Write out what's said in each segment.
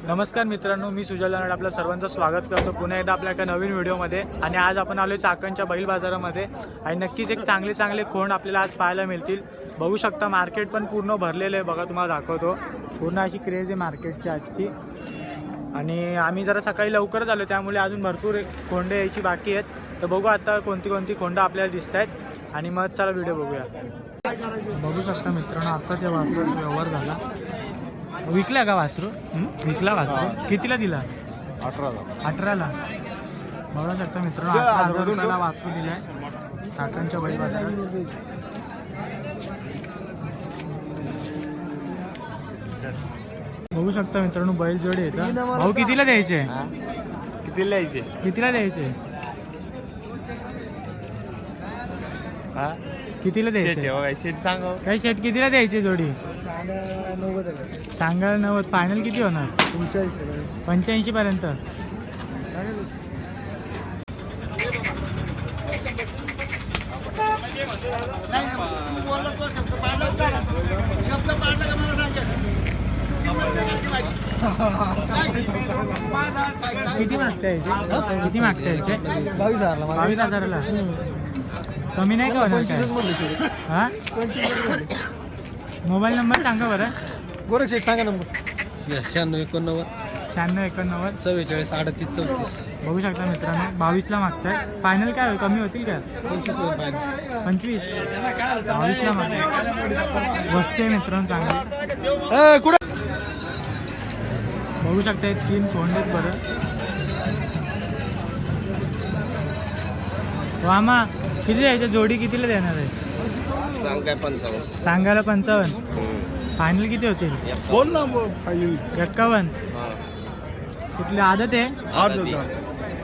नमस्कार मित्रांनो, मी सुजल लाड आपल्या सर्वांचं स्वागत करतो पुन्हा एकदा आपल्या एका नवीन व्हिडिओमध्ये। आणि आज आपण आलोय चाकणच्या बैल बाजारामध्ये आणि नक्कीच एक चांगले खोंड आपल्याला आज पाहायला मिळतील। बघू शकता मार्केट पण पूर्ण भरलेलं आहे बघा, तुम्हाला दाखवतो। पूर्ण अशी क्रेज आहे मार्केटची आजची। आणि आम्ही जरा सकाळी लवकरच आलो त्यामुळे अजून भरपूर खोंड यायची बाकी आहेत। तर बघू आता कोणती खोंड आपल्याला दिसत आहेत आणि मग चला व्हिडिओ बघूया। बघू शकता मित्रांनो, आता त्या वासराचा व्यवहार झाला। विकला का वासरू? विकला वासरू कितीला दिला? 18ला। बघू शकता मित्रांनो, 18,000 रुपयाला वासरू दिलाय चाकणच्या बैल बाजारात। बघू शकता मित्रांनो, बैल जोडी येतात। भाऊ कितीला द्यायचे? कितीला द्यायचे? कितीला द्यायचे? शेट सांगा काही शेट कितीला द्यायचे जोडी? सांगायला 90। फायनल किती होणार? 85 पर्यंत। किती मागताय? किती मागताय? 22,000ला। कमी नाही का होणार काय? हा, मोबाईल नंबर सांगा बरं। गोरख शेठ सांगा नंबर। 96 89 44 38 34। बघू शकता मित्रांनो, 22ला मागताय। फायनल काय होईल? कमी होतील का? 25 22ला मागताय। वस्ते मित्रांनो चांगली। बघू शकता 3 खोंड आहेत बरं। वामा किती द्यायचं? जोडी कितीला देणार आहे? सांगायला 55। फायनल किती होतील? बोल ना 51। कुठली आदत आहे?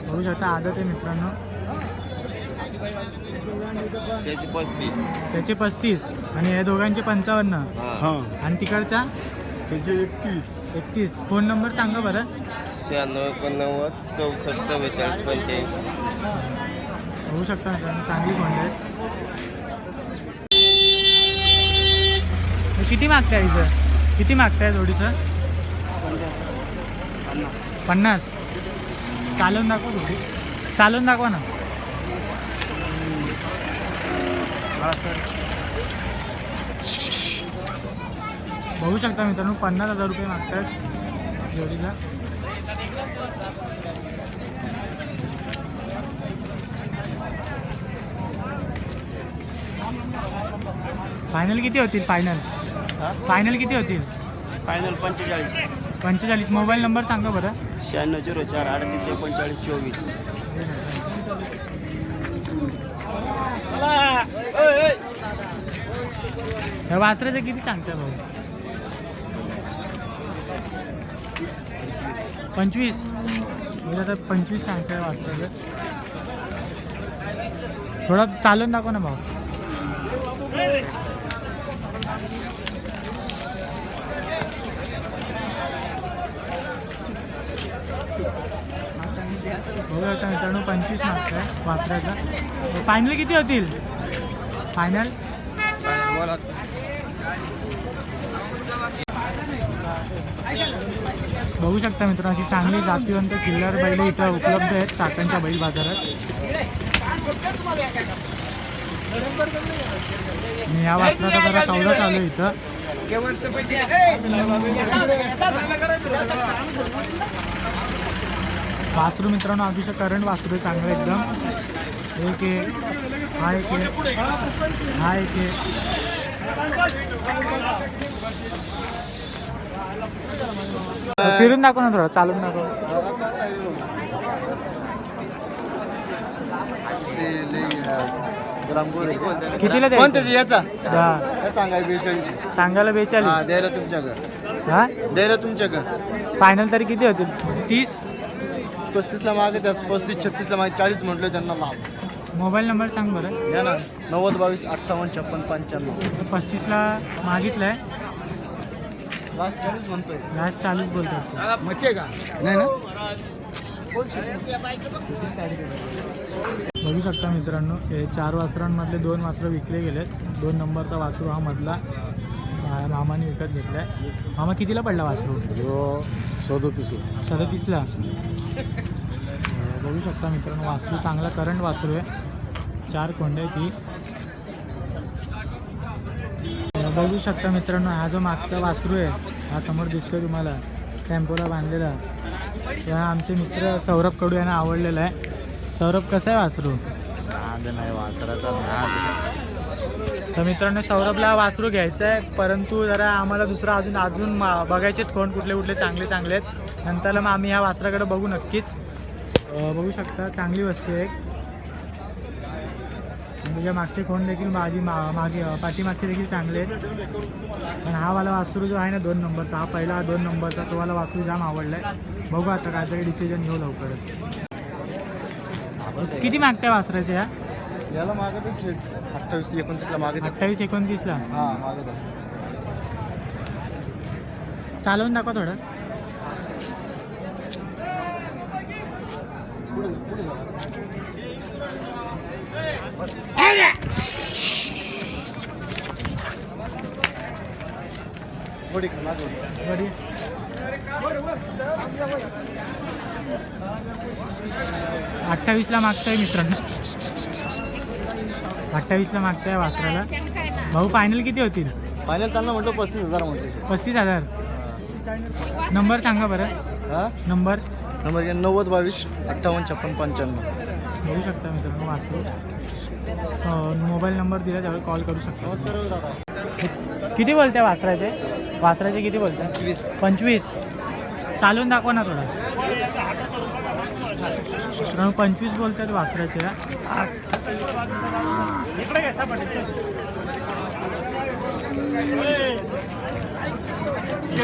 बघू शकता आदत आहे मित्रांनो। त्याचे 35 आणि या दोघांचे 55 आणि तिकडचा 31। फोन नंबर सांगा बरं। 96 89 64 44 45। बघू शकता मित्रांनो, चांगली खोंड आहे। किती मागताय इथं? किती मागताय जोडीचं? 50। चालवून दाखवा थोडी, चालवून दाखवा ना। बघू शकता मित्रांनो, 50,000 रुपये मागतात जोडीला। फायनल किती होतील? फायनल किती होतील? फायनल 45। मोबाईल नंबर सांगा बरं। 96 04 38 39 24। ह्या वासराचं किती सांगता भाऊ? 25। आता 25 सांगताय वासराचं। थोडा चालून दाखव ना भाऊ। बघू शकता मित्रांनो, 25 मागताय वासराचा। फायनल किती होतील? फायनल बघू शकता मित्रांनो, अशी चांगली जातीवंत किल्लार बैल इथं उपलब्ध आहेत चाकणच्या बैल बाजारात। आणि या वासराचा जरा सौदा चालू आहे इथं। वासरू मित्रांनो अतिशय करंट वासरू आहे, चांगलं एकदम। एक आहे, हा एक आहे, हा एक आहे। फिरून दाखव ना, थोडं चालून दाखव। कितीला द्यायचं? याचा सांगायला 42। द्यायला तुमच्याकडे, हा द्यायला तुमच्याकडे। फायनल तरी किती होतील? 30 35ला मागे त्यात 35 36ला मागे 40 म्हटलं त्यांना लास्ट। मोबाईल नंबर सांग बरं। या ना 90 22 58 56 95। 35ला मागितलंय, लास्ट 40 म्हणतोय। लास्ट 40 बोलतो। माहितीये का? नाही ना। बघू शकता मित्रांनो, हे 4 वासरांमधले 2 वासरं विकले गेलेत। 2 नंबरचा वासरू हा मधला मामाने विकत घेतलाय. मामा कितीला पडला वासरू? 37ला. बघू शकता मित्रांनो वासरू चांगला करंट वासरू आहे. 4 कोंडे ती. बघू शकता मित्रांनो हा जो मागचा वासरू आहे हा समोर दिसतोय तुम्हाला टेम्पोला बांधलेला. हा आमचे मित्र सौरभ कडू यांना आवडलेला आहे. सौरभ कसं आहे वासरू? नाही वासराचा तर मित्रांनो सौरभला वासरू घ्यायचं आहे परंतु जरा आम्हाला दुसरा अजून बघायचे कोण कुठले कुठले चांगले आहेत. नंतरला मग आम्ही ह्या वासराकडे बघू नक्कीच. बघू शकता चांगली वस्तू आहे. तुझ्या मागचे कोण देखील मागे पाठीमागचे देखील चांगले आहेत. पण हा वाला वासरू जो आहे ना 2 नंबरचा हा पहिला 2 नंबरचा तो वाला वासरू जाम आवडलाय. बघू आता काहीतरी डिसिजन घेऊ लवकरच. किती मागताय वासराचे याला मागत 28-29ला मागत 28-29ला. हां मागत चालवून दाखवा थोडं. बडी खला बढिया. 28ला मागताय मित्रांनो. 28ला मागताय वासराला. भाऊ फायनल किती होतील? फायनल त्यांना म्हटलं 35,000 म्हटलं. 35,000. नंबर सांगा बरं. हां नंबर 90-22-58-56-95. बघू शकता मित्रांनो वासरू. मोबाईल नंबर दिला त्यावेळी कॉल करू शकता. नमस्कार दादा. किती बोलताय वासराचे? वासराचे किती बोलताय? 25. चालून दाखवा ना थोडं. 25 बोलतात वासराचे.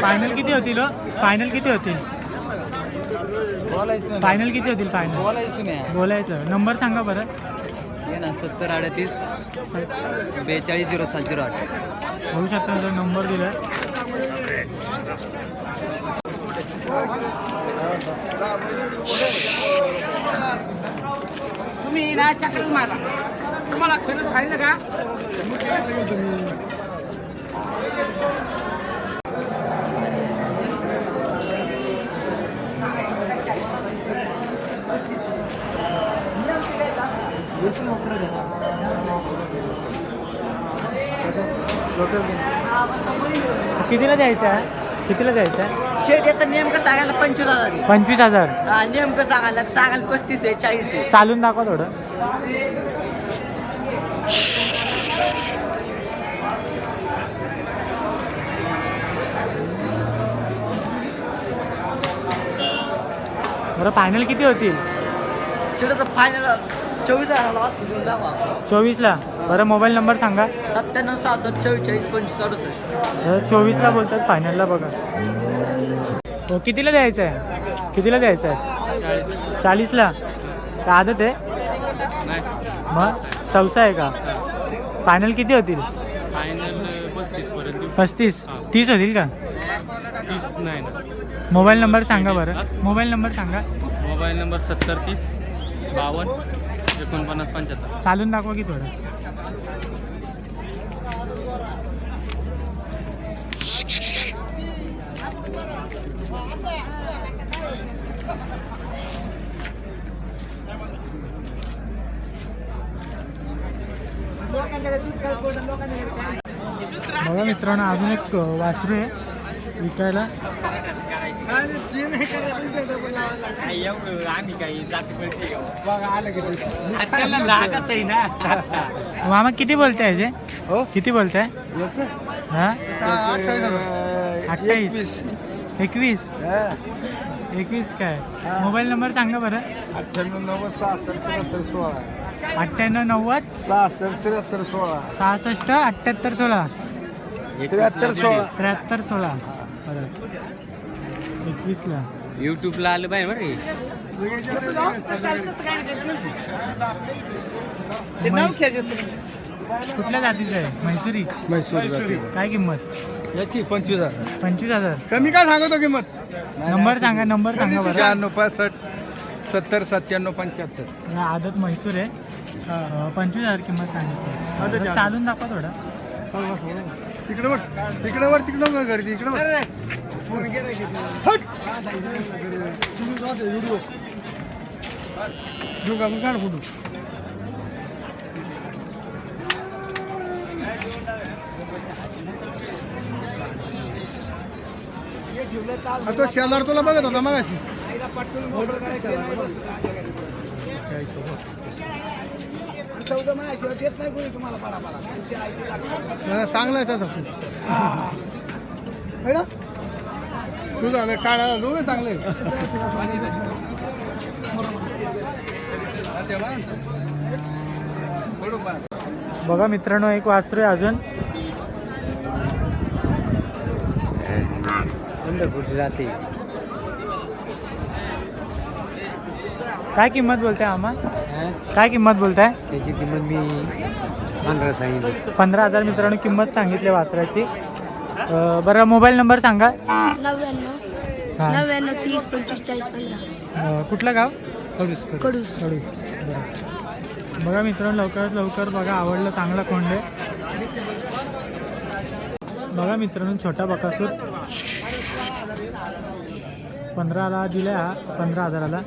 फायनल किती होतील? फायनल किती होतील? फायनल किती होतील? फायनल बोलायचं. नंबर सांगा बरं. 7038-420708. बघू शकता जो नंबर दिला. तुम्ही ना चक्र मारा. तुम्हाला खरंच खायला का? कितीला द्यायचं आहे? कितीला द्यायचं आहे? शेट याचं नेमकं सांगायला 25,000 आहे. 25,000. नेमकं सांगायला 35 आहे 40 आहे. चालून दाखवा थोडं. बरं फायनल किती होतील? शेटाचं फायनल 24,000 असू देऊन दाखवा. 24ला. बरं मोबाईल नंबर सांगा. 97-66-44-25-68. 24ला बोलतात फायनलला. बघा हो कितीला द्यायचं आहे? कितीला द्यायचं आहे? 40ला. का आदत आहे मग? चौसा आहे का? फायनल किती होतील? फायनल 35. 30 होतील का? 30 नाही. मोबाईल नंबर सांगा बरं. मोबाईल नंबर सांगा. Mobile number 7030-52-49-75. चालून दाखवा की थोडं. बघा मित्रांनो अजून एक वासरू आहे विकायला. मामा किती बोलताय याचे? किती बोलताय? हा 28. 21 काय? मोबाईल नंबर सांगा बरं. 98-90-66-73-16. 98-90 66-73-16. 66-78-16. 73-16. बरं 21ला. यूट्यूबला आलं पाहिजे बरं. कुठल्या जातीचं आहे? म्हैसुरी. काय किंमत याची 25,000. 25,000. कमी काय सांगतो किंमत? नंबर सांगा. नंबर सांगा बरं. 96-65-70-97-75. आदत म्हैसूर आहे. 25,000 किंमत सांगितली. चालून दाखवा थोडं. तिकडे वर तिकडे गर्दी इकडे फोटो तो शेजार तुला बघत होता मगाशी चांगला आहे तसा तुझा काढा दोघे चांगले बघा मित्रांनो, एक वासरू आहे अजून. काय किंमत बोलताय आम्हा? काय किंमत बोलताय? त्याची किंमत मी 15 सांगितली. 15,000 मित्रांनो किंमत सांगितली वासराची. बरं मोबाईल नंबर सांगा. 99 30 25 40 15. कुठलं गाव? कडूस. बरं. बघा मित्रांनो, लवकरात लवकर बघा, आवडलं, चांगला कोंड आहे. बघा मित्रांनो, छोटा बकासूर 15ला दिला हा, 15,000ला.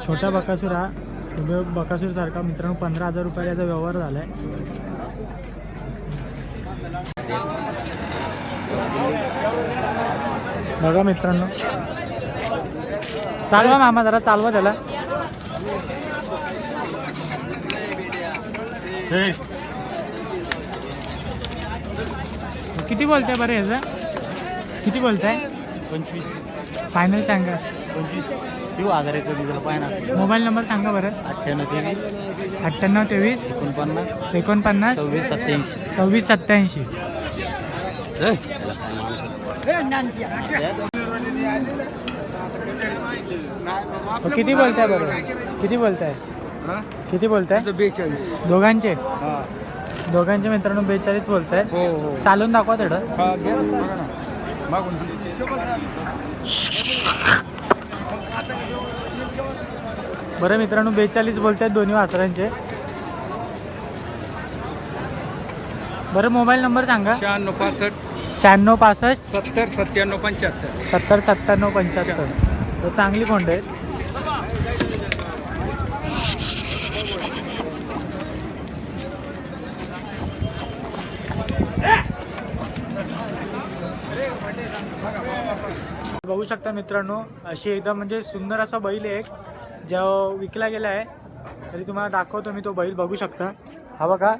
छोटा बकासूर हा बकासूर सारखा मित्रांनो 15,000 रुपयाला याचा व्यवहार झालाय. बघा मित्रांनो, चालवा मामा, जरा चालवा त्याला. किती बोलताय बरं याचं? किती बोलताय? 25 फायनल सांगा. 25 देऊ 1000 एक दिला पाहिजे. मोबाईल नंबर सांगा बरं. 98 98 23 49 26 87. 26 87. किती बोलताय बरं? किती बोलताय? 42. दोघांचे मित्रांनो 42 बोलताय. चालून दाखवा थोडं. बरं मित्रांनो 42 बोलतायत दोन्ही वासरांचे. बरं मोबाईल नंबर सांगा. 96 96 65 70 97 75. 70 97 75. तर चांगली कोंड आहेत. बघू शकता मित्रांनो, अशी एकदम म्हणजे सुंदर असा बैल आहे एक, जो विकला गेला आहे. तरी तुम्हाला दाखवतो मी तो बैल, बघू शकता. हा बघा,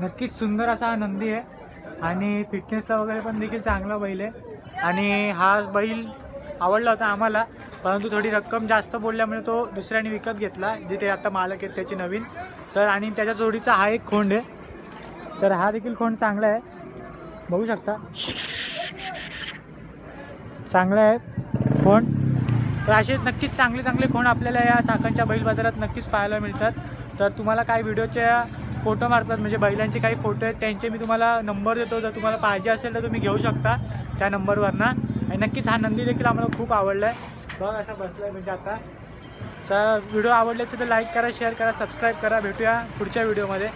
नक्कीच सुंदर असा हा नंदी आहे आणि फिटनेसला वगैरे पण देखील चांगला बैल आहे. आणि हा बैल आवडला होता आम्हाला, परंतु थोडी रक्कम जास्त बोलल्यामुळे तो दुसऱ्याने विकत घेतला, जे ते आता मालक आहेत त्याची नवीन. तर आणि त्याच्या जोडीचा हा एक खोंड आहे. तर हा देखील खोंड चांगला आहे, बघू शकता, चांगला आहे खोंड. तर असे नक्कीच चांगले चांगले खोंड आपल्याला या चाकणच्या बैल बाजारात नक्कीच पाहायला मिळतात. तर तुम्हाला काही व्हिडिओच्या फोटो मारतात, म्हणजे बैलांचे काही फोटो आहेत, त्यांचे मी तुम्हाला नंबर देतो. जर तुम्हाला पाहिजे असेल तर तुम्ही घेऊ शकता त्या नंबरवरनं. आणि नक्कीच हा नंदी देखील आम्हाला खूप आवडला आहे. बघ असा बसला आहे म्हणजे आता. व्हिडिओ आवडले असेल तर लाईक करा, शेअर करा, सबस्क्राईब करा. भेटूया पुढच्या व्हिडिओमध्ये.